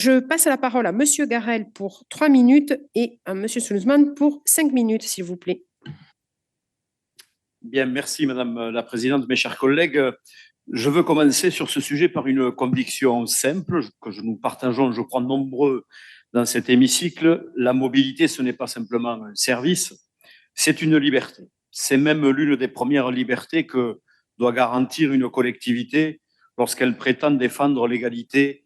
Je passe la parole à Monsieur Garel pour 3 minutes et à Monsieur Sulzmann pour 5 minutes, s'il vous plaît. Bien, merci Madame la Présidente, mes chers collègues. Je veux commencer sur ce sujet par une conviction simple que nous partageons, je crois, nombreux dans cet hémicycle. La mobilité, ce n'est pas simplement un service, c'est une liberté. C'est même l'une des premières libertés que doit garantir une collectivité lorsqu'elle prétend défendre l'égalité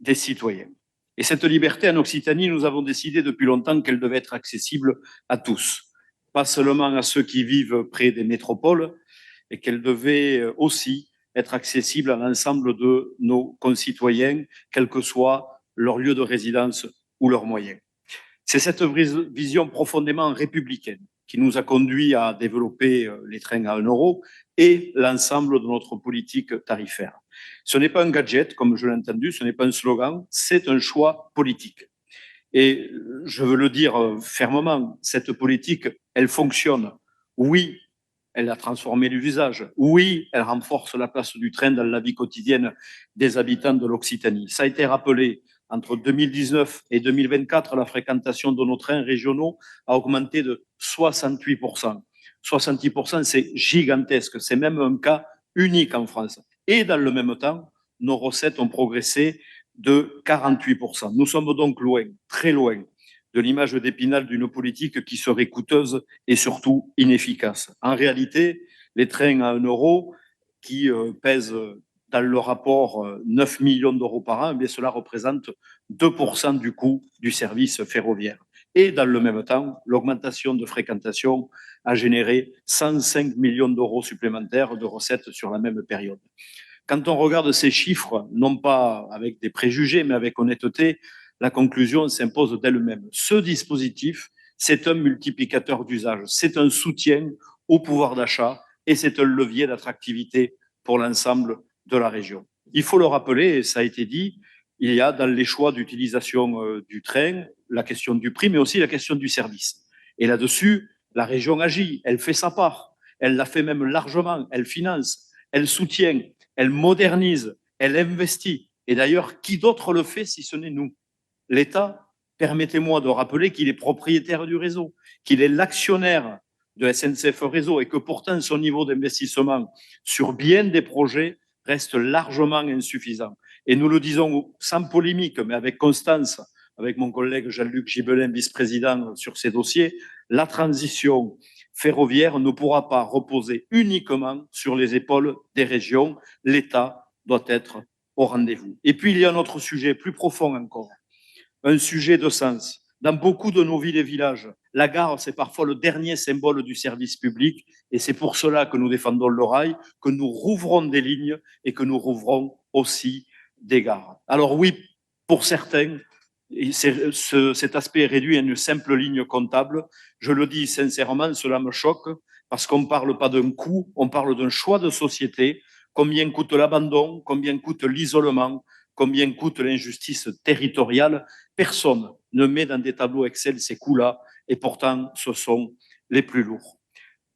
des citoyens. Et cette liberté, en Occitanie, nous avons décidé depuis longtemps qu'elle devait être accessible à tous, pas seulement à ceux qui vivent près des métropoles, et qu'elle devait aussi être accessible à l'ensemble de nos concitoyens, quel que soit leur lieu de résidence ou leurs moyens. C'est cette vision profondément républicaine qui nous a conduit à développer les trains à 1 € et l'ensemble de notre politique tarifaire. Ce n'est pas un gadget, comme je l'ai entendu, ce n'est pas un slogan, c'est un choix politique. Et je veux le dire fermement, cette politique, elle fonctionne. Oui, elle a transformé les usages. Oui, elle renforce la place du train dans la vie quotidienne des habitants de l'Occitanie. Ça a été rappelé, entre 2019 et 2024, la fréquentation de nos trains régionaux a augmenté de 68%. 68%, c'est gigantesque. C'est même un cas unique en France. Et dans le même temps, nos recettes ont progressé de 48%. Nous sommes donc loin, très loin, de l'image d'Épinal d'une politique qui serait coûteuse et surtout inefficace. En réalité, les trains à 1 € qui pèsent dans le rapport 9 millions d'euros par an, eh bien cela représente 2% du coût du service ferroviaire. Et dans le même temps, l'augmentation de fréquentation a généré 105 millions d'euros supplémentaires de recettes sur la même période. Quand on regarde ces chiffres, non pas avec des préjugés, mais avec honnêteté, la conclusion s'impose d'elle-même. Ce dispositif, c'est un multiplicateur d'usage, c'est un soutien au pouvoir d'achat et c'est un levier d'attractivité pour l'ensemble de la région. Il faut le rappeler, et ça a été dit, il y a dans les choix d'utilisation du train la question du prix, mais aussi la question du service. Et là-dessus, la région agit, elle fait sa part, elle l'a fait même largement, elle finance, elle soutient, elle modernise, elle investit. Et d'ailleurs, qui d'autre le fait si ce n'est nous? L'État, permettez-moi de rappeler qu'il est propriétaire du réseau, qu'il est l'actionnaire de SNCF Réseau et que pourtant son niveau d'investissement sur bien des projets reste largement insuffisant. Et nous le disons sans polémique, mais avec constance, avec mon collègue Jean-Luc Gibelin, vice-président sur ces dossiers, la transition ferroviaire ne pourra pas reposer uniquement sur les épaules des régions. L'État doit être au rendez-vous. Et puis, il y a un autre sujet plus profond encore, un sujet de sens. Dans beaucoup de nos villes et villages, la gare, c'est parfois le dernier symbole du service public et c'est pour cela que nous défendons le rail, que nous rouvrons des lignes et que nous rouvrons aussi des gares. Alors oui, pour certains, cet aspect est réduit à une simple ligne comptable. Je le dis sincèrement, cela me choque parce qu'on ne parle pas d'un coût, on parle d'un choix de société. Combien coûte l'abandon, combien coûte l'isolement, combien coûte l'injustice territoriale? Personne ne met dans des tableaux Excel ces coûts-là et pourtant ce sont les plus lourds.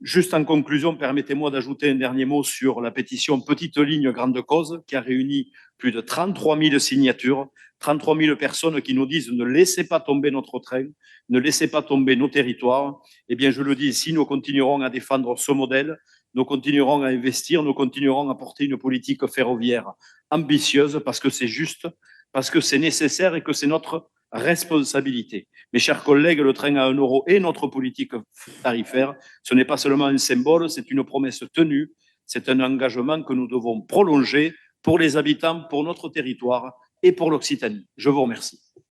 Juste en conclusion, permettez-moi d'ajouter un dernier mot sur la pétition Petite ligne grande cause qui a réuni plus de 33 000 signatures, 33 000 personnes qui nous disent ne laissez pas tomber notre train, ne laissez pas tomber nos territoires. Eh bien, je le dis ici, nous continuerons à défendre ce modèle, nous continuerons à investir, nous continuerons à porter une politique ferroviaire ambitieuse parce que c'est juste, parce que c'est nécessaire et que c'est notre responsabilité. Mes chers collègues, le train à 1 € est notre politique tarifaire. Ce n'est pas seulement un symbole, c'est une promesse tenue, c'est un engagement que nous devons prolonger pour les habitants, pour notre territoire et pour l'Occitanie. Je vous remercie.